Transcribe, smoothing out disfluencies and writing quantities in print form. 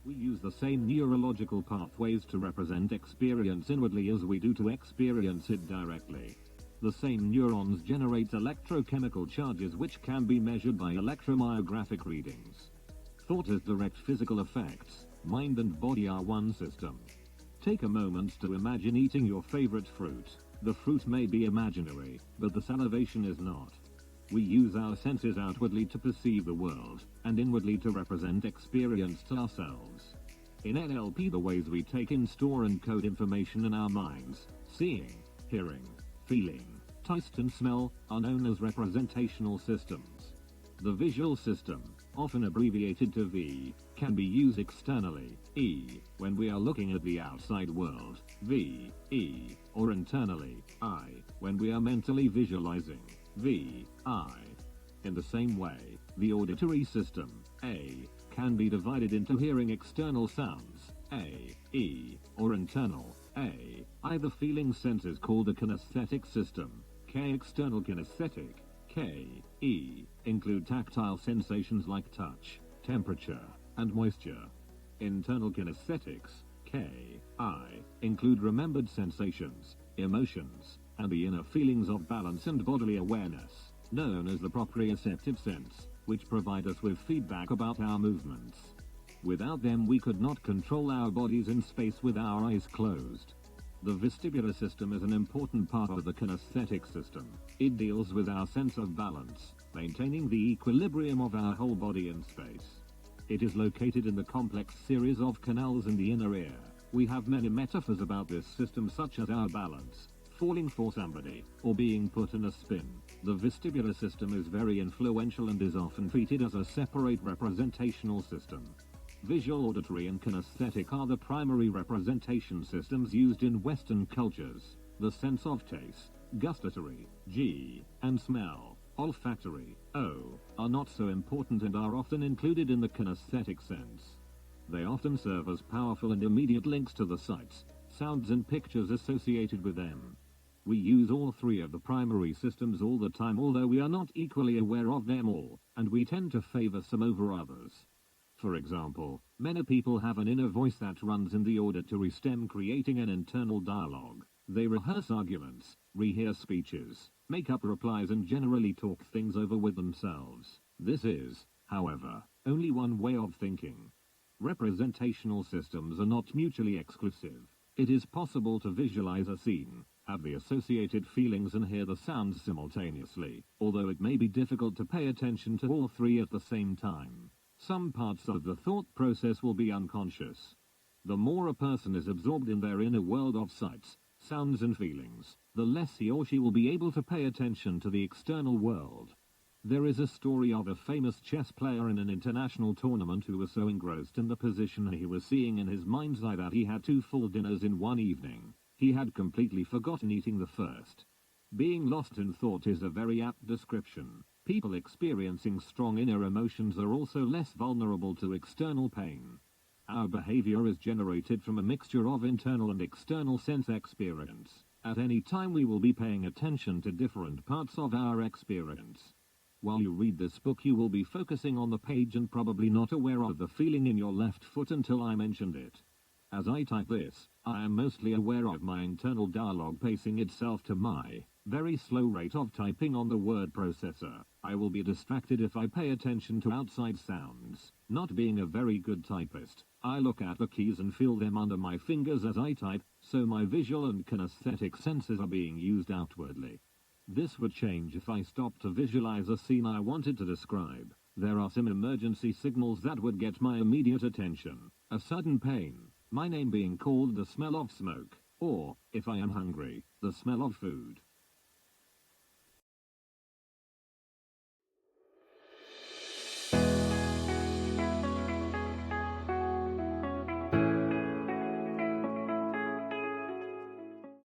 We use the same neurological pathways to represent experience inwardly as we do to experience it directly. The same neurons generate electrochemical charges which can be measured by electromyographic readings. Thought has direct physical effects. Mind and body are one system. Take a moment to imagine eating your favorite fruit. The fruit may be imaginary, but the salivation is not. We use our senses outwardly to perceive the world, and inwardly to represent experience to ourselves. In NLP, the ways we take in, store and code information in our minds, seeing, hearing, feeling, taste and smell, are known as representational systems. The visual system, often abbreviated to V, can be used externally, E, when we are looking at the outside world, V, E, or internally, I, when we are mentally visualizing, V, I. In the same way, the auditory system, A, can be divided into hearing external sounds, A, E, or internal, A, I. The feeling senses called the kinesthetic system, K. External kinesthetic, K, E, include tactile sensations like touch, temperature, and moisture. Internal kinesthetics, K, I, include remembered sensations, emotions, and the inner feelings of balance and bodily awareness, known as the proprioceptive sense, which provide us with feedback about our movements. Without them we could not control our bodies in space with our eyes closed. The vestibular system is an important part of the kinesthetic system. It deals with our sense of balance, maintaining the equilibrium of our whole body in space. It is located in the complex series of canals in the inner ear. We have many metaphors about this system, such as our balance, falling for somebody, or being put in a spin. The vestibular system is very influential and is often treated as a separate representational system. Visual, auditory and kinesthetic are the primary representation systems used in Western cultures. The sense of taste, gustatory, G, and smell, olfactory, O, are not so important and are often included in the kinesthetic sense. They often serve as powerful and immediate links to the sights, sounds and pictures associated with them. We use all three of the primary systems all the time, although we are not equally aware of them all, and we tend to favor some over others. For example, many people have an inner voice that runs in the auditory stem, creating an internal dialogue. They rehearse arguments, rehearse speeches, make up replies and generally talk things over with themselves. This is, however, only one way of thinking. Representational systems are not mutually exclusive. It is possible to visualize a scene, have the associated feelings and hear the sounds simultaneously, although it may be difficult to pay attention to all three at the same time. Some parts of the thought process will be unconscious. The more a person is absorbed in their inner world of sights, sounds and feelings, the less he or she will be able to pay attention to the external world. There is a story of a famous chess player in an international tournament who was so engrossed in the position he was seeing in his mind's eye that he had 2 full dinners in one evening. He had completely forgotten eating the first. Being lost in thought is a very apt description. People experiencing strong inner emotions are also less vulnerable to external pain. Our behavior is generated from a mixture of internal and external sense experience. At any time we will be paying attention to different parts of our experience. While you read this book you will be focusing on the page and probably not aware of the feeling in your left foot until I mentioned it. As I type this, I am mostly aware of my internal dialogue pacing itself to my very slow rate of typing on the word processor. I will be distracted if I pay attention to outside sounds. Not being a very good typist, I look at the keys and feel them under my fingers as I type, so my visual and kinesthetic senses are being used outwardly. This would change if I stopped to visualize a scene I wanted to describe. There are some emergency signals that would get my immediate attention. A sudden pain, my name being called, the smell of smoke, or, if I am hungry, the smell of food.